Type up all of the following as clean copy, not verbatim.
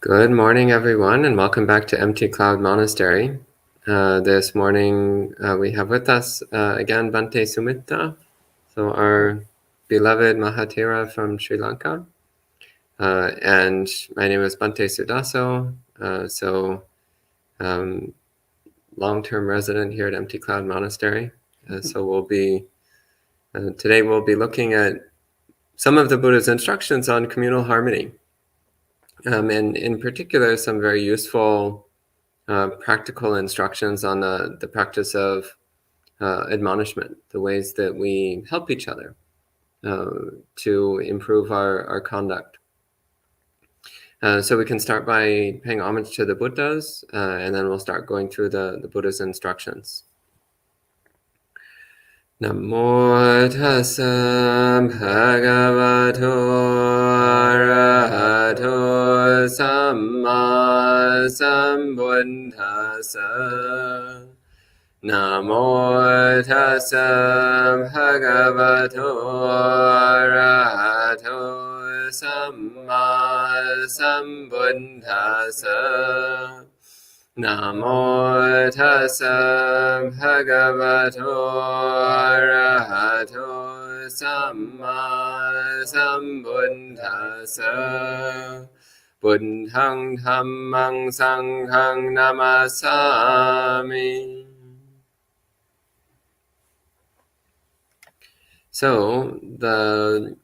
Good morning, everyone, and welcome back to Empty Cloud Monastery. This morning, we have with us again Bhante Sumitta, so our beloved Mahatera from Sri Lanka. And my name is Bhante Suddhaso, long-term resident here at Empty Cloud Monastery. Today we'll be looking at some of the Buddha's instructions on communal harmony. And in particular, some very useful practical instructions on the practice of admonishment, the ways that we help each other to improve our conduct. So we can start by paying homage to the Buddhas, and then we'll start going through the Buddha's instructions. Namo tassa bhagavato arahato samma sambuddhassa. Namo tassa bhagavato arahato samma sambuddhassa. Namo tassa bhagavato arahato samma sambuddhassa. Buddhang dhammang sanghang namasami. So the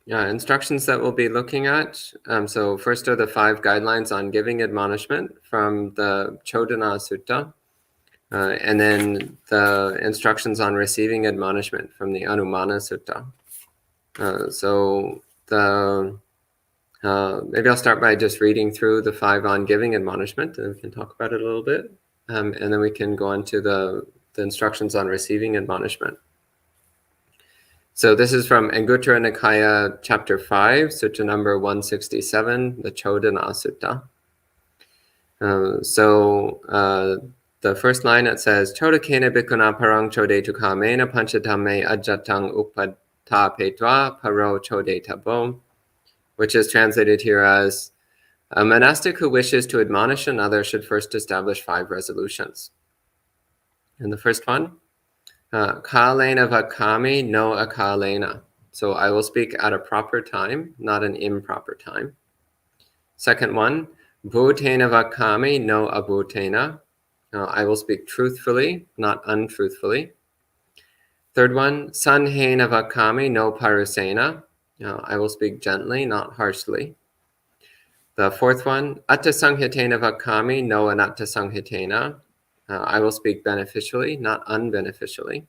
instructions that we'll be looking at. So first are the 5 guidelines on giving admonishment from the Codaka Sutta, and then the instructions on receiving admonishment from the Anumana Sutta. Maybe I'll start by just reading through the 5 on giving admonishment, and we can talk about it a little bit, and then we can go on to the instructions on receiving admonishment. So this is from Anguttara Nikaya, chapter 5, sutta number 167, the Codaka Sutta. The first line, it says, Chodakena bhikkhuna parang chodetu kamena panchadhamme ajjatang uppatthapetva paro chodetabo, which is translated here as, a monastic who wishes to admonish another should first establish 5 resolutions. And the first one, Kalena vakami no akalena. So I will speak at a proper time, not an improper time. Second one, bhutena vakami no abhutena. I will speak truthfully, not untruthfully. Third one, sanhena vakami no parusena. I will speak gently, not harshly. The fourth one, atta sanghitena vakami no anatta sanghitena. I will speak beneficially, not unbeneficially.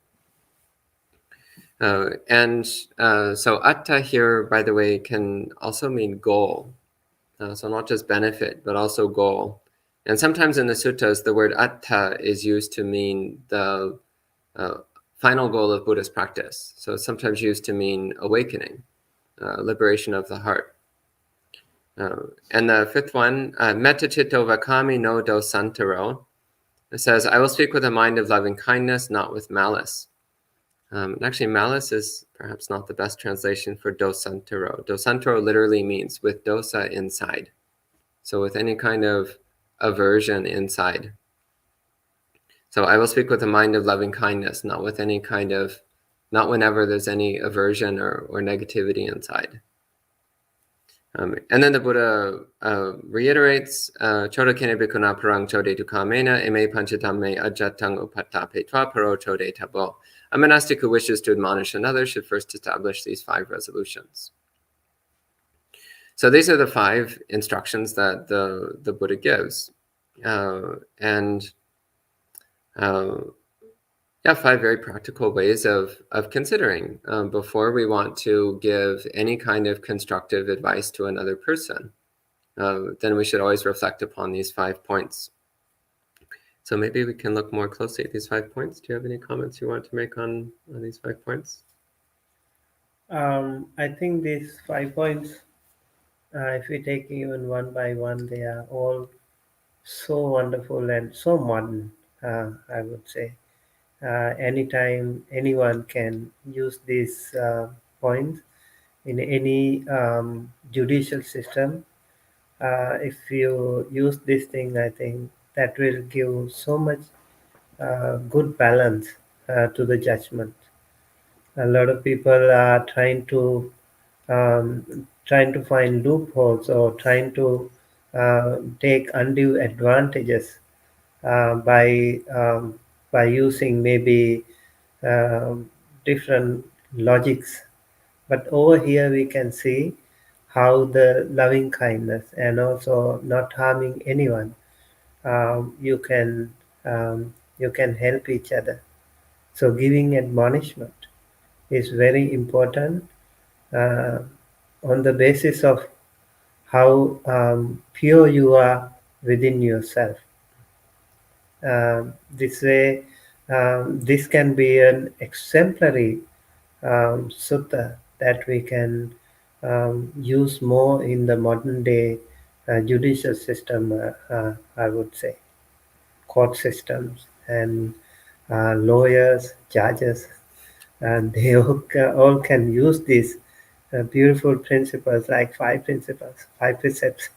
So atta here, by the way, can also mean goal. So not just benefit, but also goal. And sometimes in the suttas, the word atta is used to mean the final goal of Buddhist practice. So it's sometimes used to mean awakening, liberation of the heart. And the fifth one, metta citta vakami no dosantaro. It says, I will speak with a mind of loving kindness, not with malice. And actually, malice is perhaps not the best translation for dosantaro. Dosantaro literally means with dosa inside. So with any kind of aversion inside. So I will speak with a mind of loving kindness, not with any kind of, not whenever there's any aversion or negativity inside. And then the Buddha reiterates, Chodakena bhikkhuna parang chodetu kamena ime panchadhamme ajjatang uppatthapetva paro chodetabo. A monastic who wishes to admonish another should first establish these 5 resolutions. So these are the 5 instructions that the Buddha gives. 5 very practical ways of considering before we want to give any kind of constructive advice to another person. Then we should always reflect upon these 5 points. So maybe we can look more closely at these 5 points. Do you have any comments you want to make on these 5 points? I think these 5 points, if we take even one by one, they are all so wonderful and so modern, I would say. Anytime anyone can use these points in any judicial system, if you use this thing, I think that will give so much good balance to the judgment. A lot of people are trying to find loopholes or trying to take undue advantages by using maybe um, different logics. But over here we can see how the loving kindness and also not harming anyone, you can help each other. So giving admonishment is very important uh, on the basis of how pure you are within yourself. This way, this can be an exemplary sutta that we can use more in the modern day judicial system, I would say, court systems and lawyers, judges, and they all can use these beautiful principles like five principles, five precepts.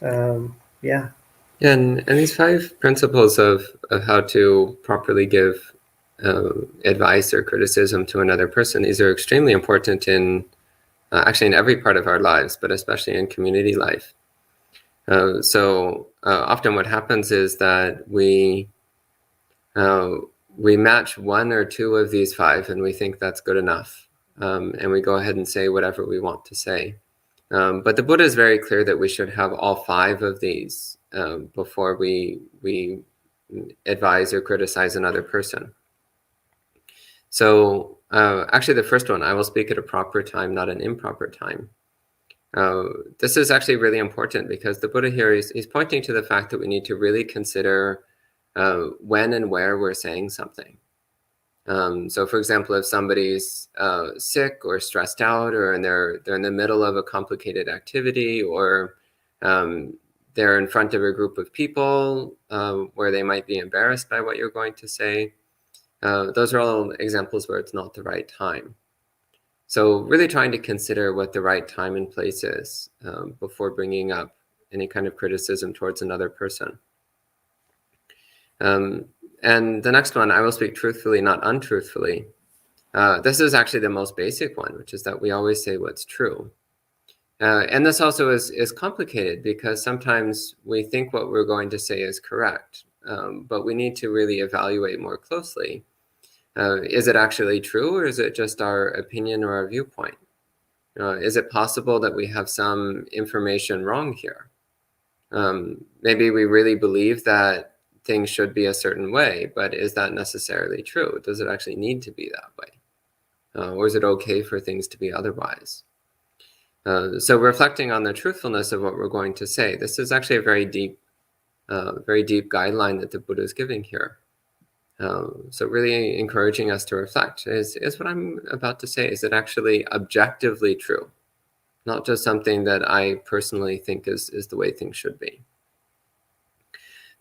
Yeah. Yeah, and these 5 principles of how to properly give advice or criticism to another person, these are extremely important in actually in every part of our lives, but especially in community life. So often what happens is that we match 1 or 2 of these 5 and we think that's good enough. And we go ahead and say whatever we want to say. But the Buddha is very clear that we should have all 5 of these before we advise or criticize another person. So actually the first one, I will speak at a proper time, not an improper time. This is actually really important because the Buddha here is pointing to the fact that we need to really consider when and where we're saying something. So for example, if somebody's sick or stressed out, or they're in the middle of a complicated activity, or they're in front of a group of people where they might be embarrassed by what you're going to say, those are all examples where it's not the right time. So really trying to consider what the right time and place is before bringing up any kind of criticism towards another person. And the next one, I will speak truthfully, not untruthfully. This is actually the most basic one, which is that we always say what's true. And this also is complicated because sometimes we think what we're going to say is correct, but we need to really evaluate more closely. Is it actually true, or is it just our opinion or our viewpoint? Is it possible that we have some information wrong here? Maybe we really believe that things should be a certain way, but is that necessarily true? Does it actually need to be that way? Or is it okay for things to be otherwise? So reflecting on the truthfulness of what we're going to say, this is actually a very deep guideline that the Buddha is giving here. So really encouraging us to reflect, is what I'm about to say, is it actually objectively true? Not just something that I personally think is the way things should be.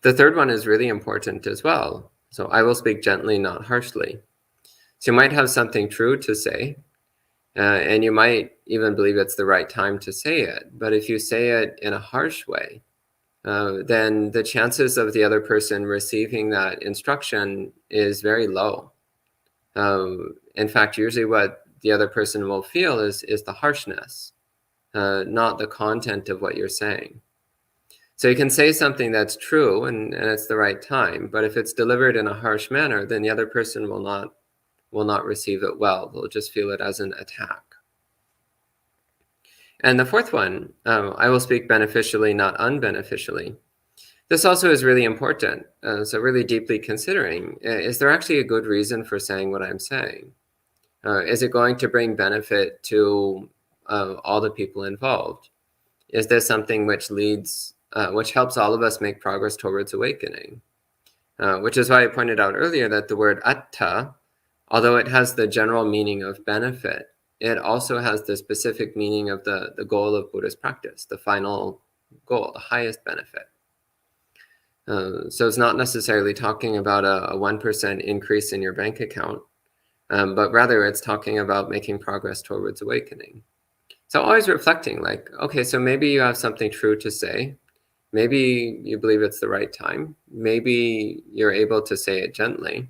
The third one is really important as well. So I will speak gently, not harshly. So you might have something true to say, and you might even believe it's the right time to say it. But if you say it in a harsh way, then the chances of the other person receiving that instruction is very low. In fact, usually what the other person will feel is the harshness, not the content of what you're saying. So you can say something that's true and it's the right time, but if it's delivered in a harsh manner, then the other person will not receive it well. They'll just feel it as an attack. And the fourth one, I will speak beneficially, not unbeneficially. This also is really important. So really deeply considering, is there actually a good reason for saying what I'm saying? Is it going to bring benefit to all the people involved? Is this something which helps all of us make progress towards awakening? Which is why I pointed out earlier that the word atta, although it has the general meaning of benefit, it also has the specific meaning of the goal of Buddhist practice, the final goal, the highest benefit. So it's not necessarily talking about a 1% increase in your bank account, but rather it's talking about making progress towards awakening. So always reflecting, like, okay, so maybe you have something true to say. Maybe you believe it's the right time. Maybe you're able to say it gently.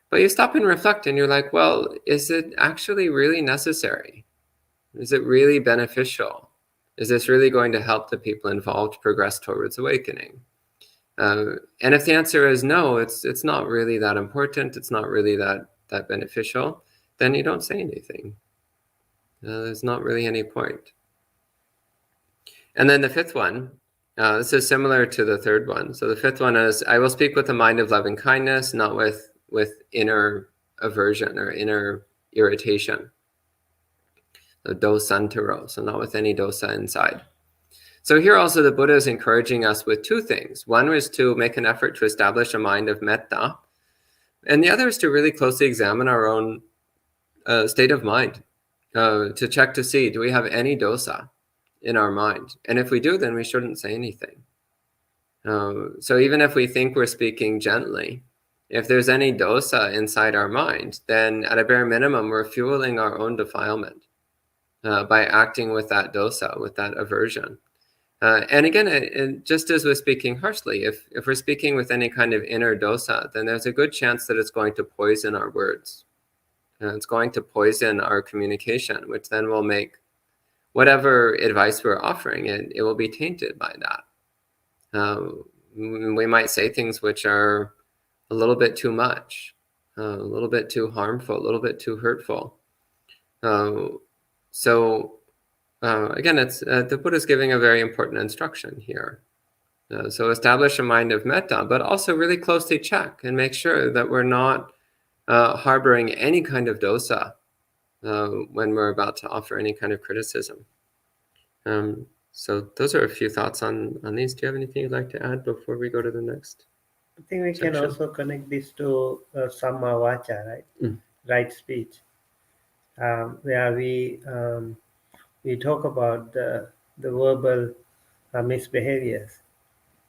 But you stop and reflect and you're like, well, is it actually really necessary? Is it really beneficial? Is this really going to help the people involved progress towards awakening? And if the answer is no, it's not really that important, it's not really that beneficial, then you don't say anything. There's not really any point. And then the fifth one, this is similar to the third one. So the fifth one is, I will speak with a mind of loving kindness, not with inner aversion or inner irritation. So dosantaro, so not with any dosa inside. So here also the Buddha is encouraging us with two things. One was to make an effort to establish a mind of metta, and the other is to really closely examine our own state of mind, to check to see, do we have any dosa in our mind? And if we do, then we shouldn't say anything. So even if we think we're speaking gently, if there's any dosa inside our mind, then at a bare minimum, we're fueling our own defilement by acting with that dosa, with that aversion. And again, just as with speaking harshly, if we're speaking with any kind of inner dosa, then there's a good chance that it's going to poison our words. It's going to poison our communication, which then will make whatever advice we're offering, it will be tainted by that. We might say things which are a little bit too much, a little bit too harmful, a little bit too hurtful. Again, it's the Buddha is giving a very important instruction here. So establish a mind of metta, but also really closely check and make sure that we're not harboring any kind of dosa when we're about to offer any kind of criticism. So those are a few thoughts on these. Do you have anything you'd like to add before we go to the next? I think we can also connect this to Samma Vacha, right? Right speech, where we talk about the verbal misbehaviors.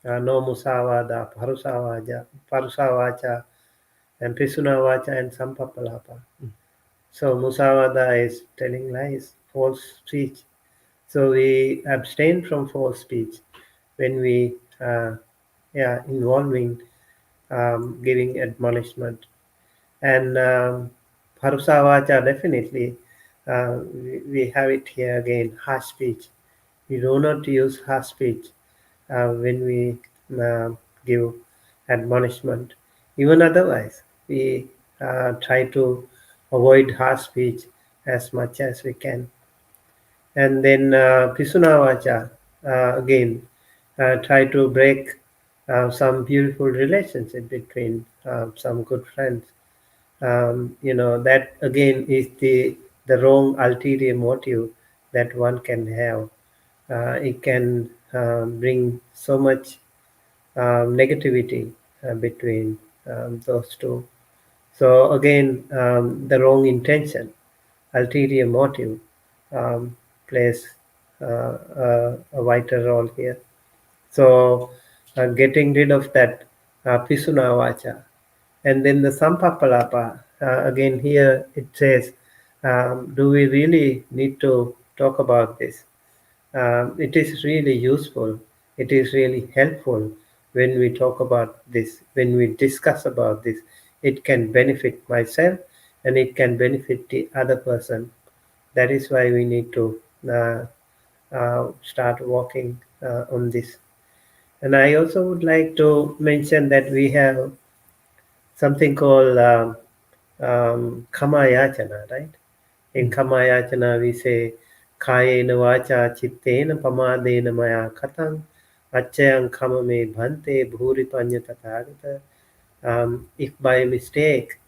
No musavada, parusavacha, and pisunavacha, and sampapalapa. So musavada is telling lies, false speech. So we abstain from false speech when we involving giving admonishment. And parusavacha, definitely, we have it here again, harsh speech. We do not use harsh speech when we give admonishment. Even otherwise, we try to avoid harsh speech as much as we can. And then pisunavacha, again, try to break some beautiful relationship between some good friends. That again is the wrong ulterior motive that one can have. It can bring so much negativity between those two. So again, the wrong intention, ulterior motive plays a vital role here. So getting rid of that pisunavacha. And then the sampapalapa, again here it says, do we really need to talk about this? It is really useful. It is really helpful when we talk about this, when we discuss about this. It can benefit myself and it can benefit the other person. That is why we need to start working on this. And I also would like to mention that we have something called Kamayachana, right? In Kamayachana, we say, Kayena vacha chittena pamadena maya katang achayang kamame bhante bhuri panya tathagata. If by mistake,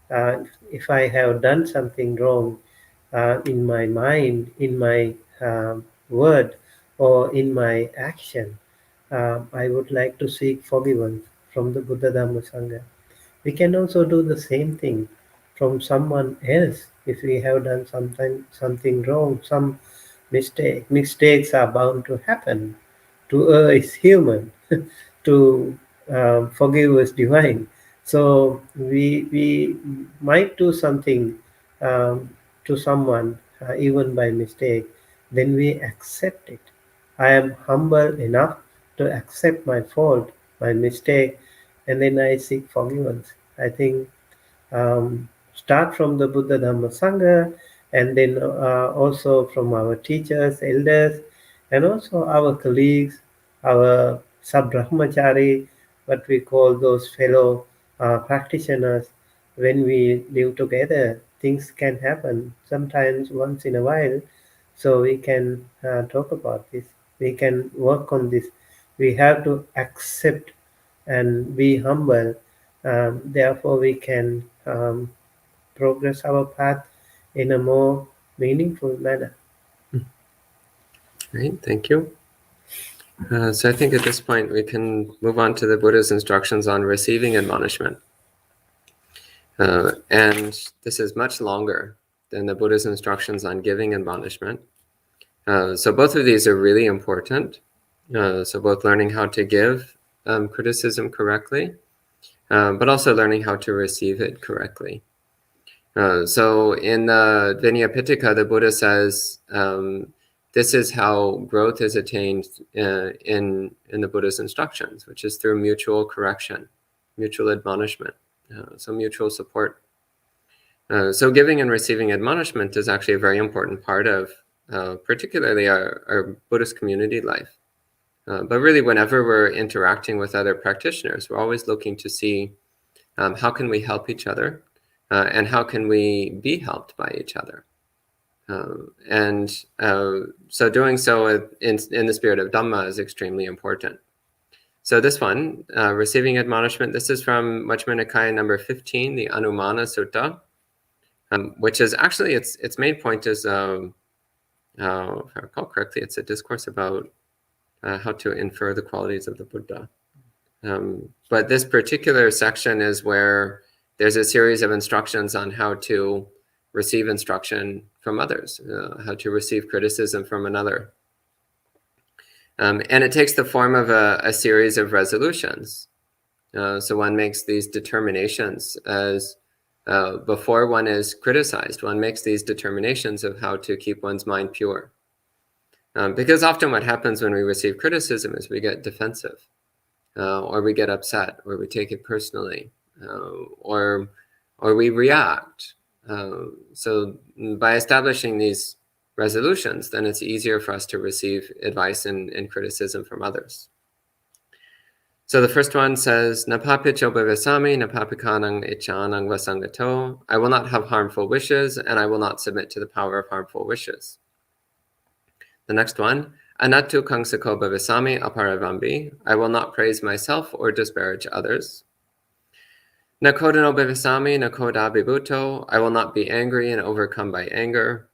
if I have done something wrong in my mind, in my word, or in my action, I would like to seek forgiveness from the Buddha Dhamma Sangha. We can also do the same thing from someone else if we have done something wrong, some mistake. Mistakes are bound to happen. To err is human. To forgive is divine. So we might do something to someone even by mistake, then we accept it. I am humble enough to accept my fault, my mistake, and then I seek forgiveness. I think start from the Buddha Dhamma Sangha, and then also from our teachers, elders, and also our colleagues, our sub-brahmachari, what we call those fellow practitioners. When we live together, things can happen sometimes once in a while. So we can talk about this. We can work on this. We have to accept and be humble. Therefore, we can progress our path in a more meaningful manner. Great, thank you. So I think at this point we can move on to the Buddha's instructions on receiving admonishment. And this is much longer than the Buddha's instructions on giving admonishment. So both of these are really important. So both learning how to give criticism correctly, but also learning how to receive it correctly. So in the Vinaya Pitaka, the Buddha says, this is how growth is attained in the Buddha's instructions, which is through mutual correction, mutual admonishment, so mutual support. So giving and receiving admonishment is actually a very important part of particularly our Buddhist community life. But really, whenever we're interacting with other practitioners, we're always looking to see how can we help each other and how can we be helped by each other. So doing so in the spirit of Dhamma is extremely important. So this one, receiving admonishment, this is from Majjhima Nikaya number 15, the Anumana Sutta, which is actually, its main point is, if I recall correctly, it's a discourse about how to infer the qualities of the Buddha. But this particular section is where there's a series of instructions on how to receive instruction from others, how to receive criticism from another. And it takes the form of a series of resolutions. So one makes these determinations as before one is criticized, one makes these determinations of how to keep one's mind pure. Because often what happens when we receive criticism is we get defensive, or we get upset, or we take it personally, or we react. So by establishing these resolutions, then it's easier for us to receive advice and criticism from others. So the first one says, Napapicho bhavesami, napapikanang ichanang vasangato. I will not have harmful wishes, and I will not submit to the power of harmful wishes. The next one, Anattu kangsako bhavesami aparavambi. I will not praise myself or disparage others. Nakodano bhavesami nakoda bibuto. I will not be angry and overcome by anger.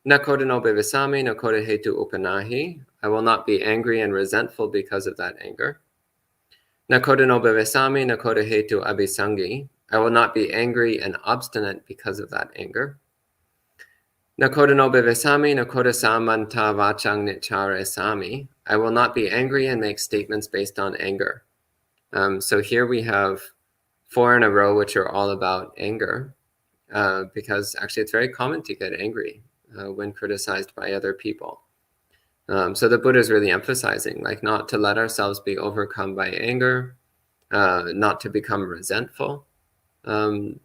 Nakodano bhavesami nakoda hetu upanahi. I will not be angry and resentful because of that anger. Nakodano bhavesami nakoda hetu abhisangi. I will not be angry and obstinate because of that anger. Nakodano bhavesami nakoda samanta vachang nichare sami. I will not be angry and make statements based on anger. So here we have 4 in a row, which are all about anger, because actually it's very common to get angry when criticized by other people. So the Buddha is really emphasizing, like, not to let ourselves be overcome by anger, not to become resentful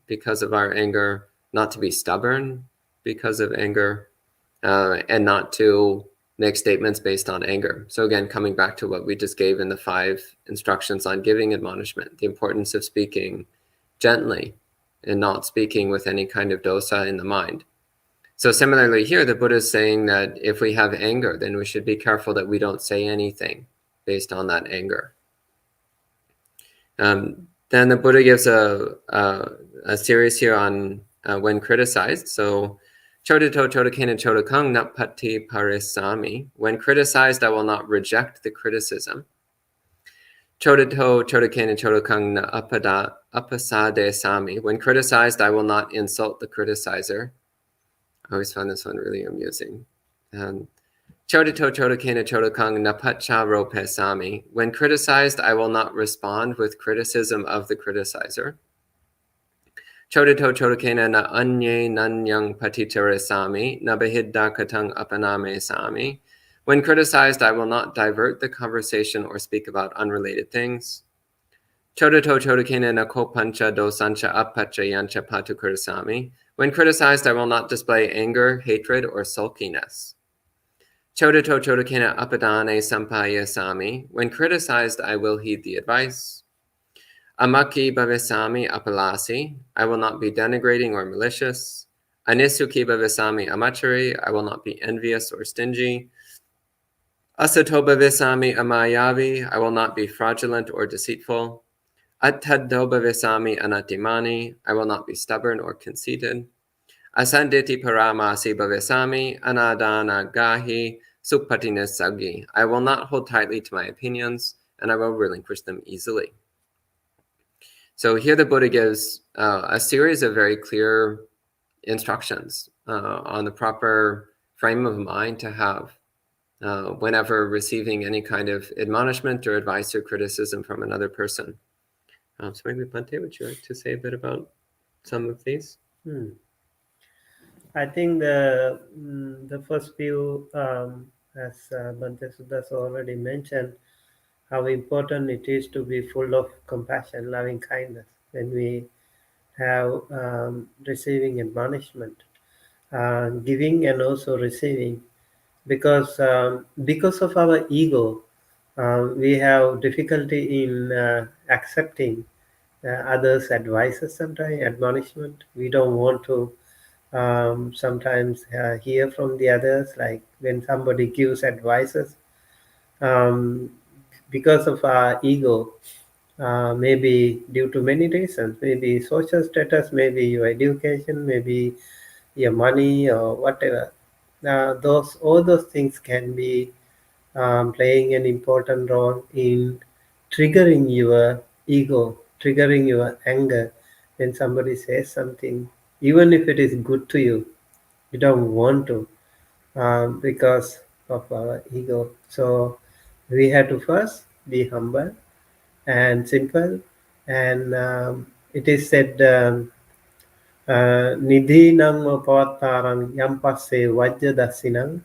because of our anger, not to be stubborn because of anger, and not to make statements based on anger. So again, coming back to what we just gave in the 5 instructions on giving admonishment, the importance of speaking gently and not speaking with any kind of dosa in the mind. So similarly here, the Buddha is saying that if we have anger, then we should be careful that we don't say anything based on that anger. Then the Buddha gives a series here on when criticized. So Chodito chodakena chodakang napati parisami. When criticized, I will not reject the criticism. Chodito chodakena chodakang na apasade sami. When criticized, I will not insult the criticizer. I always found this one really amusing. Chodito chodakena chodakang napacha rope sami. When criticized, I will not respond with criticism of the criticizer. Chodito chodakena na anye nanyang paticharesami, na bahidda katang apaname sami. When criticized, I will not divert the conversation or speak about unrelated things. Chodito chodakena na kopancha dosancha apacha yancha patukursami. When criticized, I will not display anger, hatred, or sulkiness. Chodito chodakena apadane sampaya sami. When criticized, I will heed the advice. Amaki bhavisami apalasi. I will not be denigrating or malicious. Anisuki bhavisami amachari. I will not be envious or stingy. Asato bhavisami amayavi. I will not be fraudulent or deceitful. Attaddo bhavisami anatimani. I will not be stubborn or conceited. Asanditi paramasi bhavisami anadana gahi supatinisagi. I will not hold tightly to my opinions, and I will relinquish them easily. So here the Buddha gives a series of very clear instructions on the proper frame of mind to have whenever receiving any kind of admonishment or advice or criticism from another person. So maybe Bhante, would you like to say a bit about some of these? I think the first few, as Bhante Suddhaso already mentioned, how important it is to be full of compassion, loving kindness when we have receiving admonishment, giving and also receiving, because of our ego, we have difficulty in accepting others' advices. Sometimes admonishment, we don't want to sometimes hear from the others, like when somebody gives advices, um, because of our ego, maybe due to many reasons, maybe social status, maybe your education, maybe your money or whatever. All those things can be playing an important role in triggering your ego, triggering your anger when somebody says something, even if it is good to you. You don't want to, because of our ego. So we have to first be humble and simple. And it is said, Nidhi nang pavattarang yampasse vajja dasinang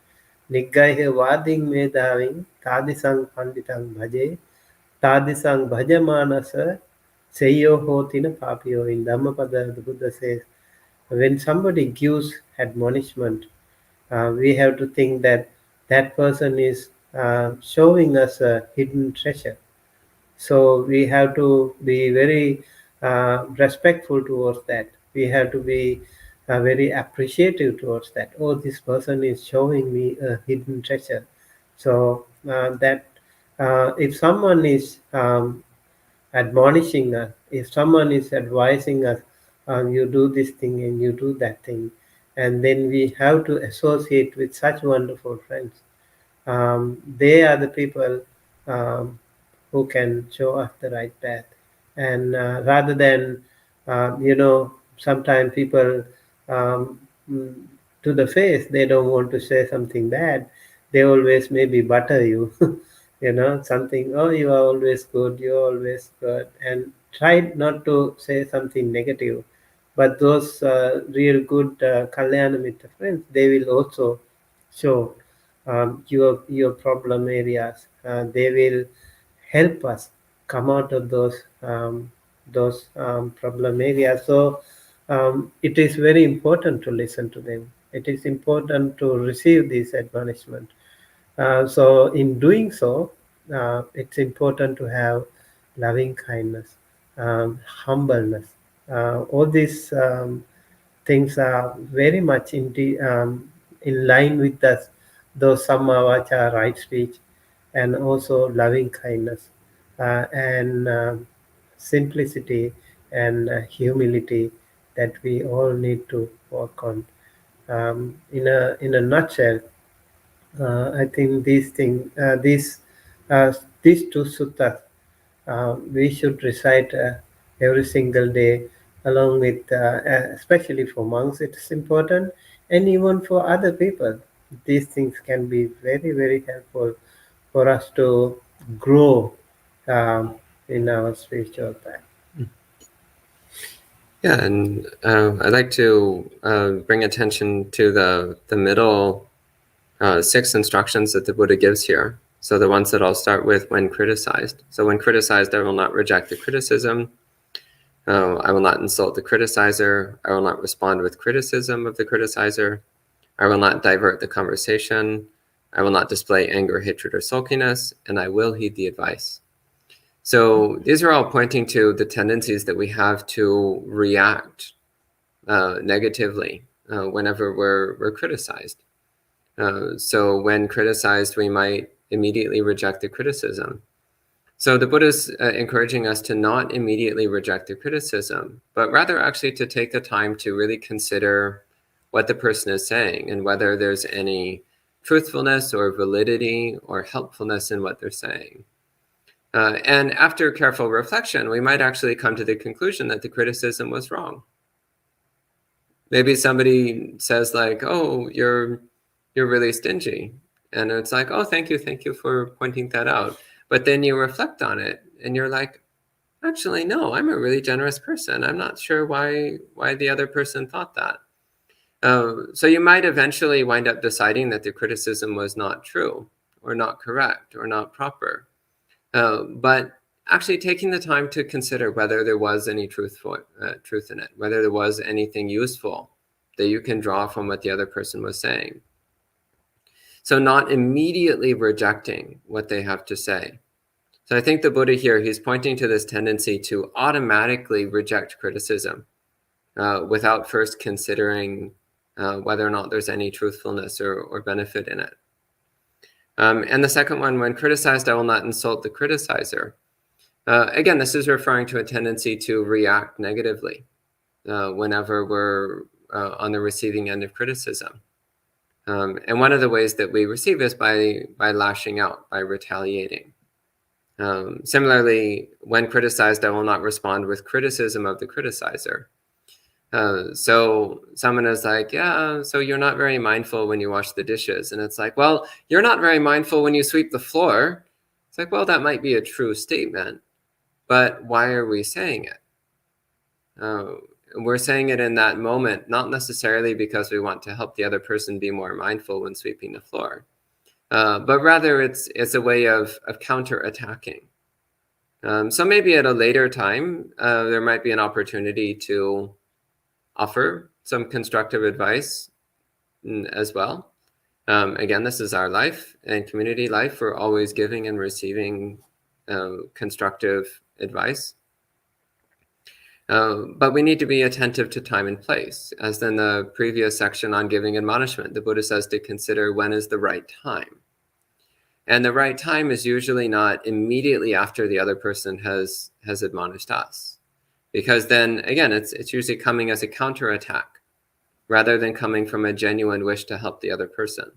niggaihe vading medaving tadisang panditang bhaje tadisang bhajamanasa seyo hotina papiyo. In Dhammapada, the Buddha says, when somebody gives admonishment, we have to think that that person is showing us a hidden treasure. So we have to be very respectful towards that. We have to be very appreciative towards that. Oh, this person is showing me a hidden treasure. So that if someone is admonishing us, if someone is advising us, you do this thing and you do that thing, and then we have to associate with such wonderful friends. They are the people um, who can show us the right path. And rather than, sometimes people, um, mm, to the face, they don't want to say something bad. They always maybe butter you, something, oh, you are always good, you're always good. And try not to say something negative. But those real good Kalyana Mitra friends, they will also show your problem areas. They will help us come out of those problem areas. So it is very important to listen to them. It is important to receive this admonishment. So in doing so, it's important to have loving kindness, humbleness. All these things are very much in line with those Samavacha, right speech, and also loving kindness, and simplicity and humility that we all need to work on. In a nutshell, I think these two suttas we should recite every single day, along with, especially for monks, it is important, and even for other people. These things can be very, very helpful for us to grow um, in our spiritual path. Yeah, and I'd like to bring attention to the middle 6 instructions that the Buddha gives here. So the ones that I'll start with: when criticized. So when criticized, I will not reject the criticism. I will not insult the criticizer. I will not respond with criticism of the criticizer. I will not divert the conversation. I will not display anger, hatred, or sulkiness, and I will heed the advice. So these are all pointing to the tendencies that we have to react negatively whenever we're criticized. So when criticized, we might immediately reject the criticism. So the Buddha is encouraging us to not immediately reject the criticism, but rather actually to take the time to really consider what the person is saying and whether there's any truthfulness or validity or helpfulness in what they're saying. And after careful reflection, we might actually come to the conclusion that the criticism was wrong. Maybe somebody says like, "Oh, you're really stingy," and it's like, "Oh, thank you for pointing that out." But then you reflect on it, and you're like, "Actually, no, I'm a really generous person. I'm not sure why the other person thought that." So you might eventually wind up deciding that the criticism was not true, or not correct, or not proper. But actually taking the time to consider whether there was any truth in it, whether there was anything useful that you can draw from what the other person was saying. So not immediately rejecting what they have to say. So I think the Buddha here, he's pointing to this tendency to automatically reject criticism without first considering whether or not there's any truthfulness or benefit in it. And the second one, when criticized, I will not insult the criticizer. Again, this is referring to a tendency to react negatively whenever we're on the receiving end of criticism. And one of the ways that we receive is by lashing out, by retaliating. Similarly, when criticized, I will not respond with criticism of the criticizer. So someone is like, "Yeah, so you're not very mindful when you wash the dishes." And it's like, "Well, you're not very mindful when you sweep the floor." It's like, well, that might be a true statement, but why are we saying it? We're saying it in that moment, not necessarily because we want to help the other person be more mindful when sweeping the floor, but rather it's a way of counter-attacking. So maybe at a later time, there might be an opportunity to offer some constructive advice as well. Again, this is our life and community life. We're always giving and receiving constructive advice. But we need to be attentive to time and place. As in the previous section on giving admonishment, the Buddha says to consider when is the right time. And the right time is usually not immediately after the other person has admonished us. Because then, again, it's usually coming as a counterattack rather than coming from a genuine wish to help the other person.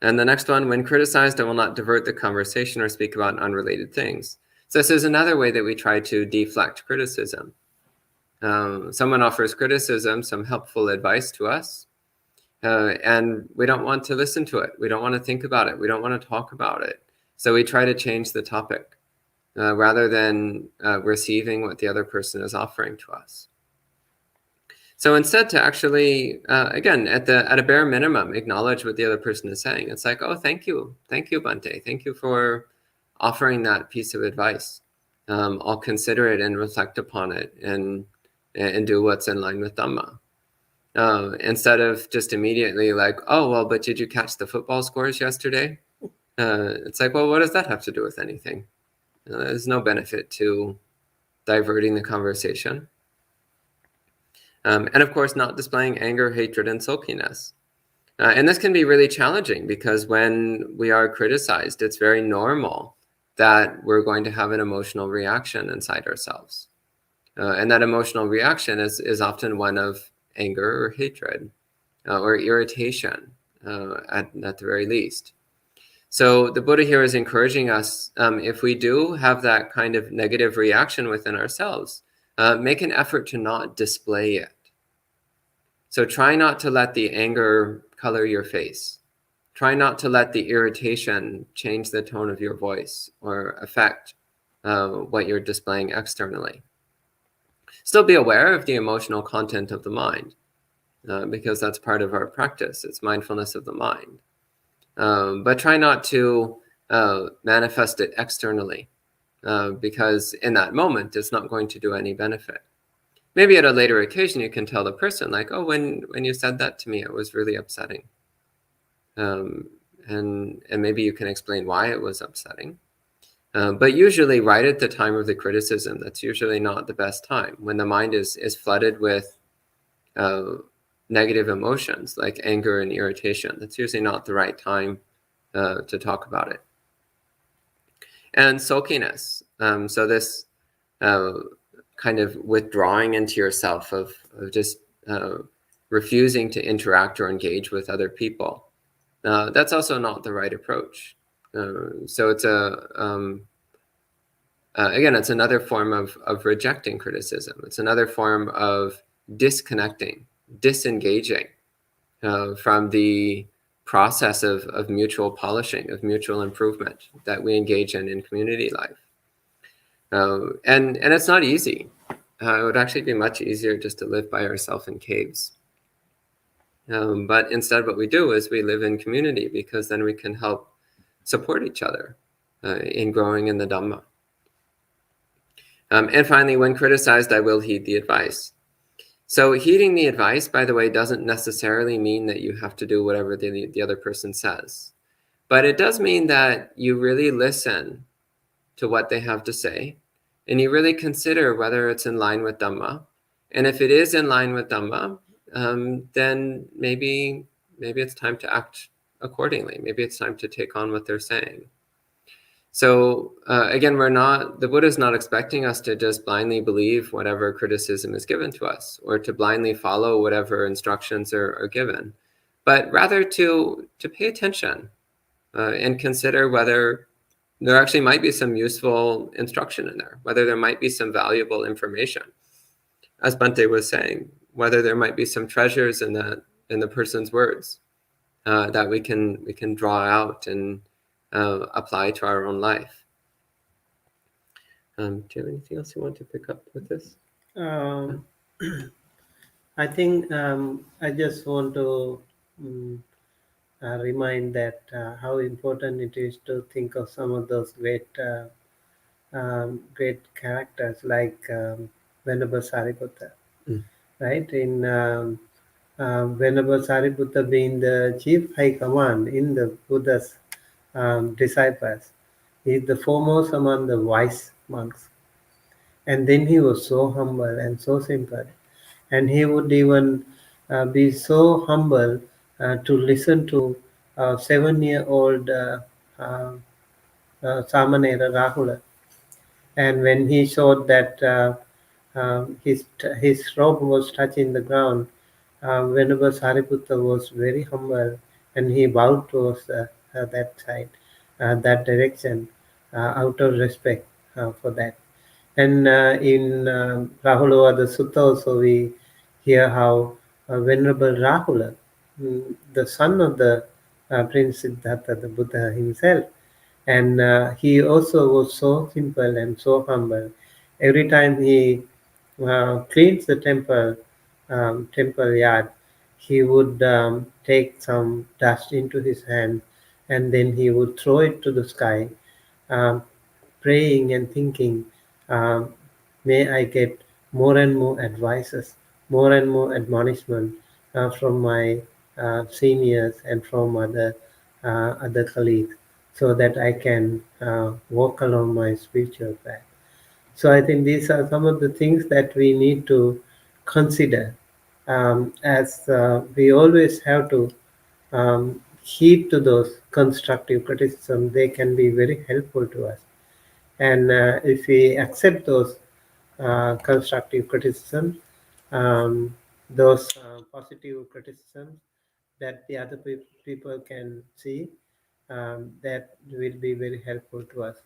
And the next one, when criticized, I will not divert the conversation or speak about unrelated things. So this is another way that we try to deflect criticism. Someone offers criticism, some helpful advice to us, and we don't want to listen to it. We don't want to think about it. We don't want to talk about it. So we try to change the topic rather than receiving what the other person is offering to us. So instead to actually, again, at a bare minimum, acknowledge what the other person is saying. It's like, "Oh, thank you, Bhante. Thank you for offering that piece of advice. I'll consider it and reflect upon it and do what's in line with Dhamma." Instead of just immediately like, "Oh, well, but did you catch the football scores yesterday?" It's like, well, what does that have to do with anything? There's no benefit to diverting the conversation. And of course, not displaying anger, hatred, and sulkiness. And this can be really challenging because when we are criticized, it's very normal that we're going to have an emotional reaction inside ourselves. And that emotional reaction is often one of anger or hatred or irritation at the very least. So the Buddha here is encouraging us, if we do have that kind of negative reaction within ourselves, make an effort to not display it. So try not to let the anger color your face. Try not to let the irritation change the tone of your voice or affect what you're displaying externally. Still be aware of the emotional content of the mind, because that's part of our practice. It's mindfulness of the mind. But try not to manifest it externally, because in that moment, it's not going to do any benefit. Maybe at a later occasion, you can tell the person, like, oh, when you said that to me, it was really upsetting. And maybe you can explain why it was upsetting. But usually right at the time of the criticism, that's usually not the best time. When the mind is flooded with negative emotions like anger and irritation, that's usually not the right time to talk about it. And sulkiness. So this kind of withdrawing into yourself of just refusing to interact or engage with other people. That's also not the right approach. So it's again, it's another form of rejecting criticism. It's another form of disconnecting, disengaging from the process of mutual polishing, of mutual improvement that we engage in community life. And it's not easy. It would actually be much easier just to live by ourselves in caves. But instead what we do is we live in community, because then we can help support each other in growing in the Dhamma. And finally, when criticized, I will heed the advice. So heeding the advice, by the way, doesn't necessarily mean that you have to do whatever the other person says. But it does mean that you really listen to what they have to say, and you really consider whether it's in line with Dhamma. And if it is in line with Dhamma, then maybe it's time to act accordingly. Maybe it's time to take on what they're saying. So again, the Buddha is not expecting us to just blindly believe whatever criticism is given to us, or to blindly follow whatever instructions are given, but rather to pay attention and consider whether there actually might be some useful instruction in there, whether there might be some valuable information. As Bhante was saying, whether there might be some treasures in the person's words that we can draw out and apply to our own life. Do you have anything else you want to pick up with this? I think I just want to remind that how important it is to think of some of those great characters like Venerable Sariputta, right? In Venerable Sariputta being the chief high command in the Buddha's disciples, he is the foremost among the wise monks. And then he was so humble and so simple. And he would even be so humble to listen to a 7-year-old Samanera Rahula. And when he showed that his robe was touching the ground, Venerable Sariputta was very humble, and he bowed towards that side, that direction, out of respect for that. And in Rahulavada Sutta also we hear how Venerable Rahula, the son of the Prince Siddhartha, the Buddha himself, and he also was so simple and so humble. Every time he cleans the temple yard, he would take some dust into his hand, and then he would throw it to the sky, um, praying and thinking, um, may I get more and more advices, more and more admonishment from my seniors and from other colleagues, so that I can walk along my spiritual path. So I think these are some of the things that we need to consider, as we always have to heed to those constructive criticism. They can be very helpful to us. And if we accept those constructive criticisms, those positive criticisms that the other people can see, that will be very helpful to us.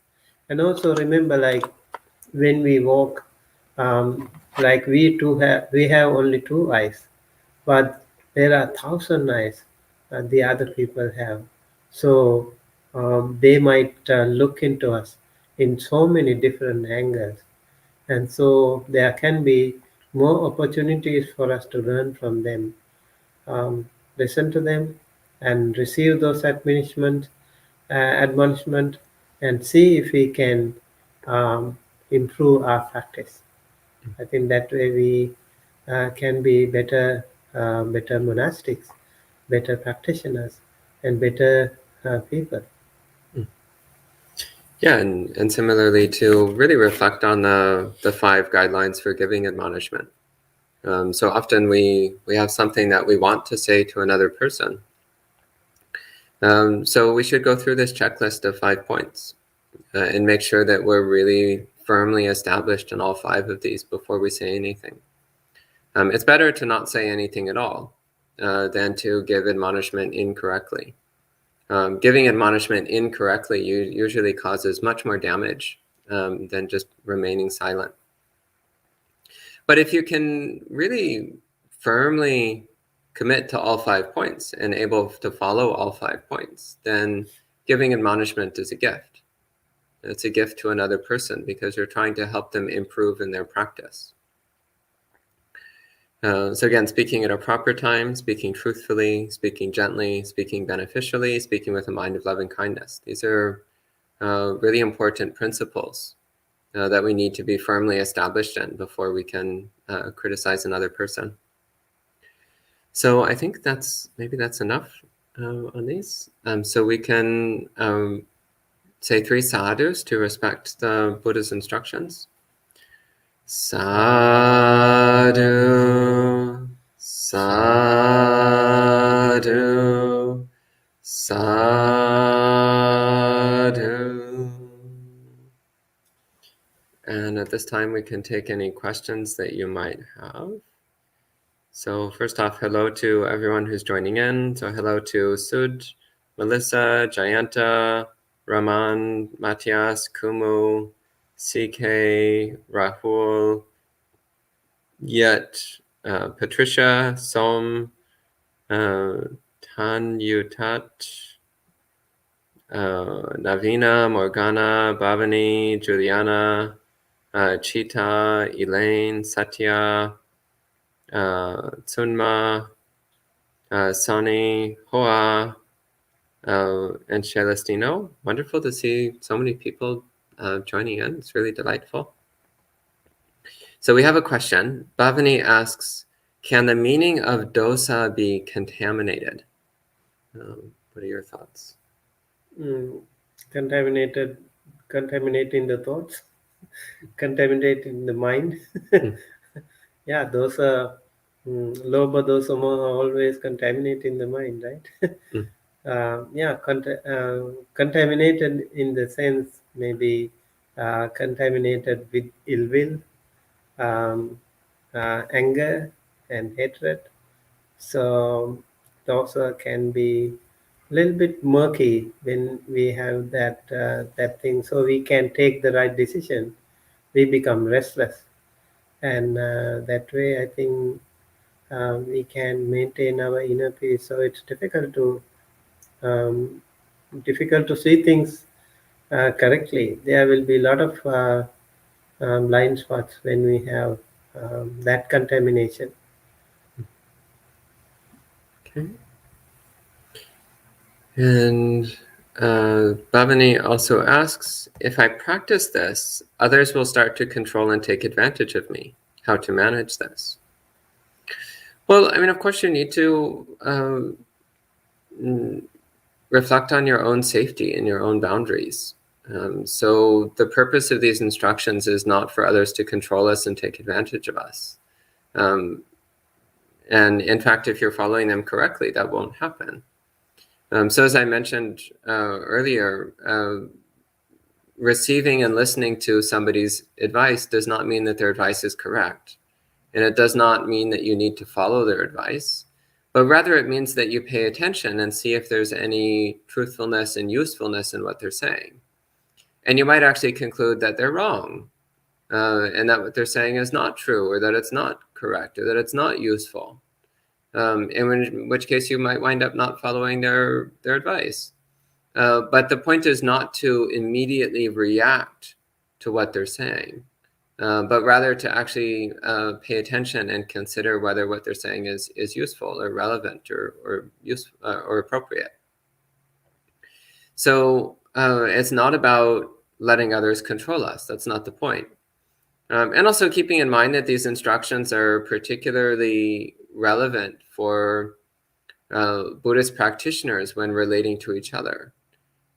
And also remember, like when we walk, like we have only 2 eyes, but there are 1,000 eyes the other people have. So they might look into us in so many different angles, and so there can be more opportunities for us to learn from them, listen to them, and receive those admonishment, and see if we can improve our practice. I think that way we can be better monastics, better practitioners, and better people. Yeah, and similarly to really reflect on the 5 guidelines for giving admonishment. So often we have something that we want to say to another person. So we should go through this checklist of 5 points and make sure that we're really firmly established in all 5 of these before we say anything. It's better to not say anything at all than to give admonishment incorrectly. Giving admonishment incorrectly usually causes much more damage than just remaining silent. But if you can really firmly commit to all 5 points and able to follow all 5 points, then giving admonishment is a gift. It's a gift to another person because you're trying to help them improve in their practice. So again, speaking at a proper time, speaking truthfully, speaking gently, speaking beneficially, speaking with a mind of loving kindness. These are really important principles that we need to be firmly established in before we can criticize another person. So I think maybe that's enough on these. So we can say 3 sadhus to respect the Buddha's instructions. Sadhu, sadhu, sadhu. And at this time, we can take any questions that you might have. So first off, hello to everyone who's joining in. So hello to Sud, Melissa, Jayanta, Raman, Matthias, Kumu, CK, Rahul, Yet, Patricia, Som, Tanyutat, Navina, Morgana, Bhavani, Juliana, Chita, Elaine, Satya, Tsunma, Sani, Hoa, and Celestino. Wonderful to see so many people joining in. It's really delightful. So we have a question. Bhavani asks, can the meaning of dosa be contaminated? What are your thoughts? Contaminating the thoughts, contaminating the mind. Yeah, those are lobha dosa moha always contaminating the mind, right? Contaminated in the sense maybe contaminated with ill will, anger, and hatred. So dosa can be a little bit murky when we have that thing. So we can take the right decision. We become restless, and that way I think we can maintain our inner peace. So it's um, difficult to see things correctly. There will be a lot of blind spots when we have that contamination. Okay. And Bhavani also asks, if I practice this, others will start to control and take advantage of me. How to manage this? Well, I mean, of course, you need to reflect on your own safety and your own boundaries. So the purpose of these instructions is not for others to control us and take advantage of us. And in fact, if you're following them correctly, that won't happen. So as I mentioned earlier, receiving and listening to somebody's advice does not mean that their advice is correct. And it does not mean that you need to follow their advice, but rather it means that you pay attention and see if there's any truthfulness and usefulness in what they're saying. And you might actually conclude that they're wrong, and that what they're saying is not true, or that it's not correct, or that it's not useful. In which case you might wind up not following their advice. But the point is not to immediately react to what they're saying, but rather to actually pay attention and consider whether what they're saying is useful or relevant or appropriate. So it's not about letting others control us. That's not the point. And also keeping in mind that these instructions are particularly relevant for Buddhist practitioners when relating to each other.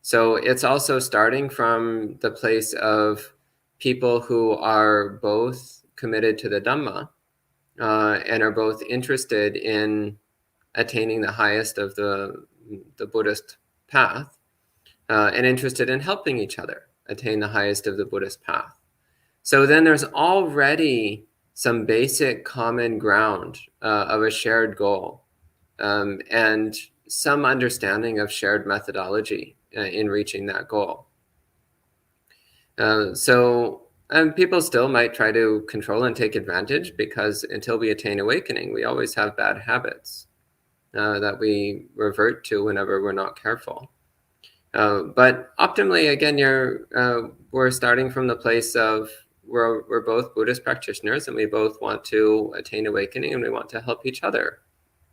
So it's also starting from the place of people who are both committed to the Dhamma and are both interested in attaining the highest of the Buddhist path and interested in helping each other attain the highest of the Buddhist path. So then there's already some basic common ground of a shared goal and some understanding of shared methodology in reaching that goal. So people still might try to control and take advantage, because until we attain awakening, we always have bad habits that we revert to whenever we're not careful. But optimally, again, we're starting from the place of we're both Buddhist practitioners, and we both want to attain awakening, and we want to help each other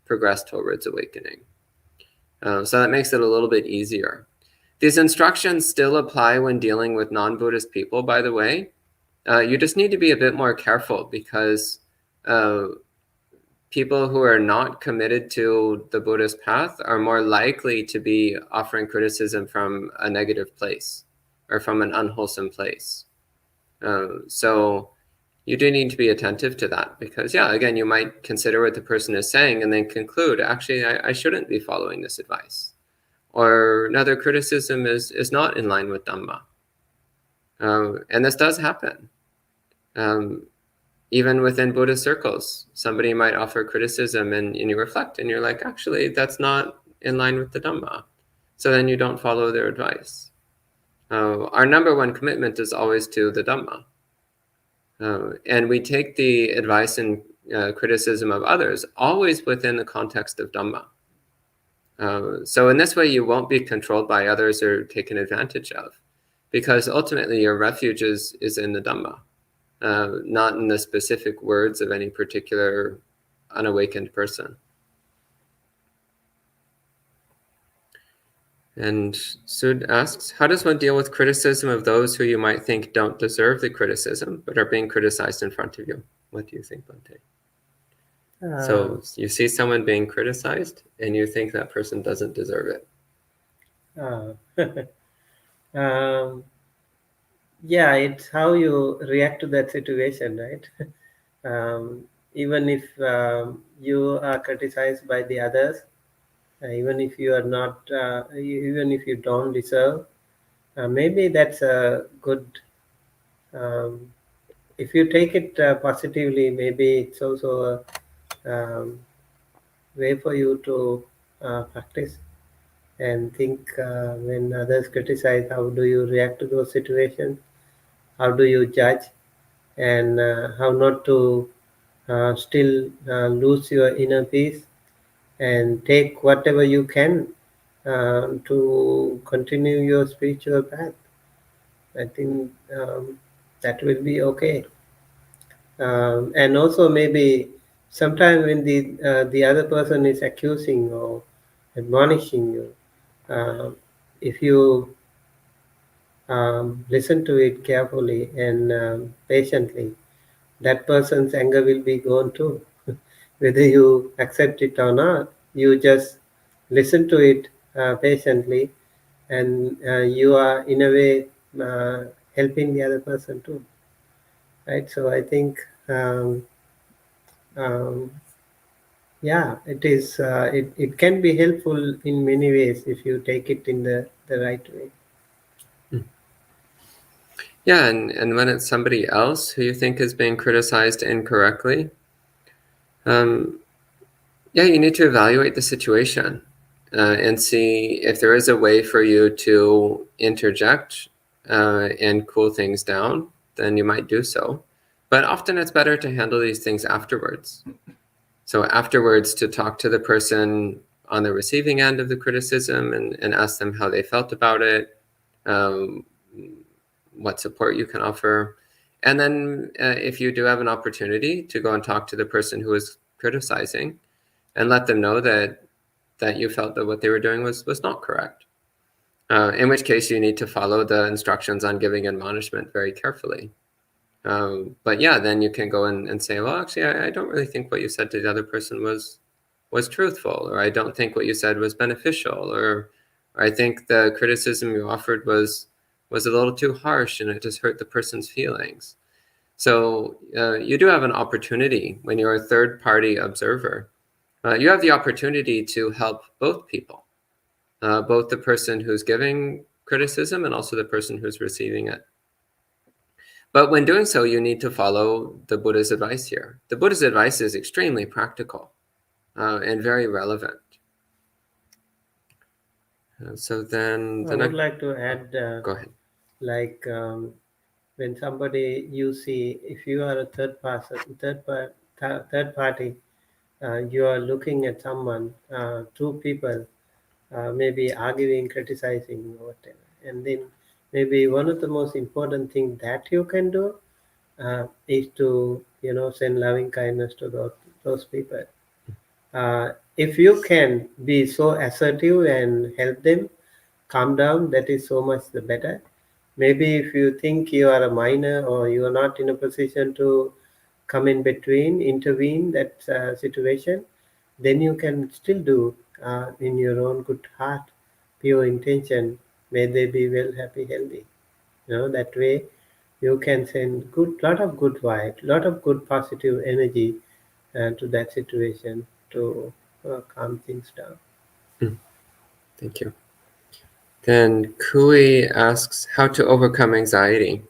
progress towards awakening. So that makes it a little bit easier. These instructions still apply when dealing with non-Buddhist people, by the way. You just need to be a bit more careful, because people who are not committed to the Buddhist path are more likely to be offering criticism from a negative place or from an unwholesome place. So you do need to be attentive to that, because, yeah, again, you might consider what the person is saying and then conclude, actually, I shouldn't be following this advice. Or another criticism is not in line with Dhamma. And this does happen. Even within Buddhist circles, somebody might offer criticism and you reflect and you're like, actually, that's not in line with the Dhamma. So then you don't follow their advice. Our number one commitment is always to the Dhamma. And we take the advice and criticism of others always within the context of Dhamma. So in this way, you won't be controlled by others or taken advantage of, because ultimately your refuge is in the Dhamma, not in the specific words of any particular unawakened person. And Sud asks, how does one deal with criticism of those who you might think don't deserve the criticism, but are being criticized in front of you? What do you think, Bhante? So you see someone being criticized and you think that person doesn't deserve it. Yeah, it's how you react to that situation, right? Even if you are criticized by the others, even if you are not, even if you don't deserve, maybe that's a good. If you take it positively, maybe it's also a way for you to practice and think when others criticize, how do you react to those situations? How do you judge? And how not to still lose your inner peace and take whatever you can to continue your spiritual path. I think that will be okay. And also maybe sometimes when the other person is accusing or admonishing you, if you listen to it carefully and patiently, that person's anger will be gone too. Whether you accept it or not, you just listen to it patiently, and you are in a way helping the other person too, right? So I think um, yeah, it is it can be helpful in many ways if you take it in the right way. Yeah, and when it's somebody else who you think is being criticized incorrectly, yeah, you need to evaluate the situation and see if there is a way for you to interject and cool things down, then you might do so. But often it's better to handle these things afterwards. So afterwards, to talk to the person on the receiving end of the criticism and ask them how they felt about it, what support you can offer, And then if you do have an opportunity to go and talk to the person who is criticizing and let them know that you felt that what they were doing was not correct. In which case you need to follow the instructions on giving admonishment very carefully. But yeah, then you can go and say, well, actually, I don't really think what you said to the other person was truthful, or I don't think what you said was beneficial, or I think the criticism you offered was a little too harsh and it just hurt the person's feelings. So you do have an opportunity when you're a third-party observer. You have the opportunity to help both people, both the person who's giving criticism and also the person who's receiving it. But when doing so, you need to follow the Buddha's advice here. The Buddha's advice is extremely practical and very relevant. So then I would like to add, go ahead. like when somebody you see, if you are a third party, you are looking at someone, two people, maybe arguing, criticizing, or whatever, and then maybe one of the most important things that you can do is to send loving kindness to those people. If you can be so assertive and help them calm down, that is so much the better. Maybe if you think you are a minor or you are not in a position to come in between, intervene that situation, then you can still do in your own good heart, pure intention. May they be well, happy, healthy. That way you can send lot of good vibe, lot of good positive energy to that situation to calm things down. Thank you. Then Kui asks how to overcome anxiety.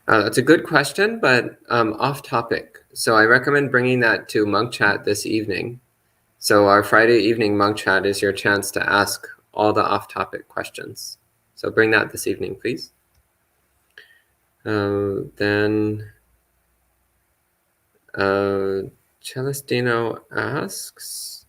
That's a good question, but off topic. So I recommend bringing that to Monk Chat this evening. So our Friday evening Monk Chat is your chance to ask all the off-topic questions. So bring that this evening, please. Then Celestino asks,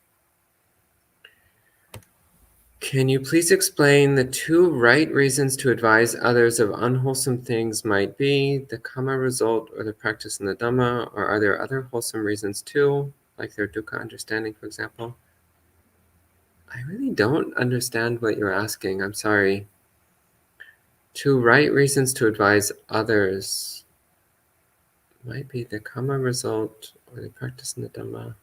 can you please explain the two right reasons to advise others of unwholesome things might be the karma result or the practice in the Dhamma, or are there other wholesome reasons too, like their dukkha understanding, for example? I really don't understand what you're asking. I'm sorry. Two right reasons to advise others might be the karma result or the practice in the Dhamma.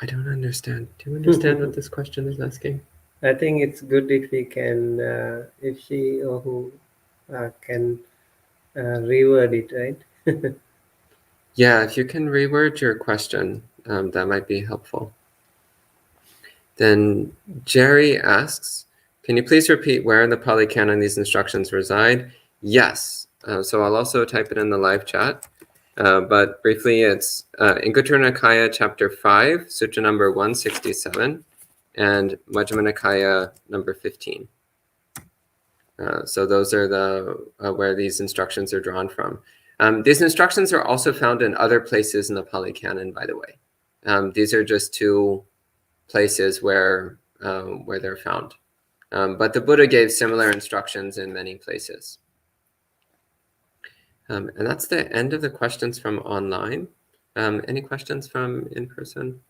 I don't understand. Do you understand what this question is asking? I think it's good if we can, if she or who can reword it, right? Yeah, if you can reword your question, that might be helpful. Then Jerry asks, can you please repeat where in the Pali Canon these instructions reside? Yes. So I'll also type it in the live chat. But briefly, it's in Anguttara Nikaya, chapter 5, sutra number 167, and Majjhima Nikaya, number 15. So those are the where these instructions are drawn from. These instructions are also found in other places in the Pali Canon, by the way. These are just two places where they're found. But the Buddha gave similar instructions in many places. And that's the end of the questions from online. Any questions from in person?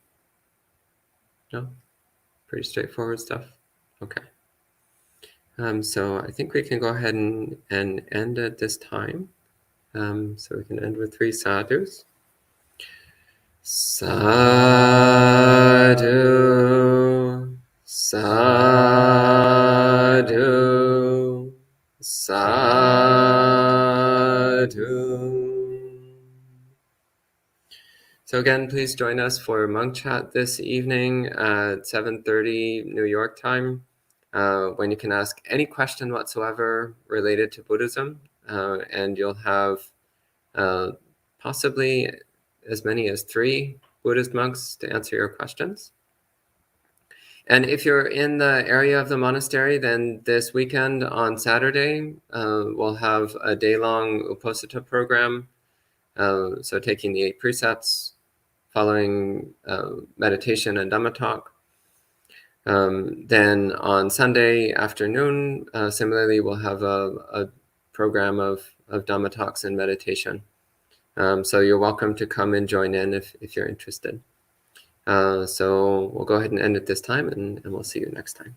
No? Pretty straightforward stuff? Okay. So I think we can go ahead and end at this time. So we can end with 3 sadhus. Sadhu, sadhu, sadhu. So again, please join us for Monk Chat this evening at 7:30 New York time, when you can ask any question whatsoever related to Buddhism, and you'll have possibly as many as 3 Buddhist monks to answer your questions. And if you're in the area of the monastery, then this weekend on Saturday, we'll have a day-long Uposatha program. So taking the 8 precepts, following meditation and Dhamma talk. Then on Sunday afternoon, similarly, we'll have a program of Dhamma talks and meditation. So you're welcome to come and join in if you're interested. So we'll go ahead and end at this time, and we'll see you next time.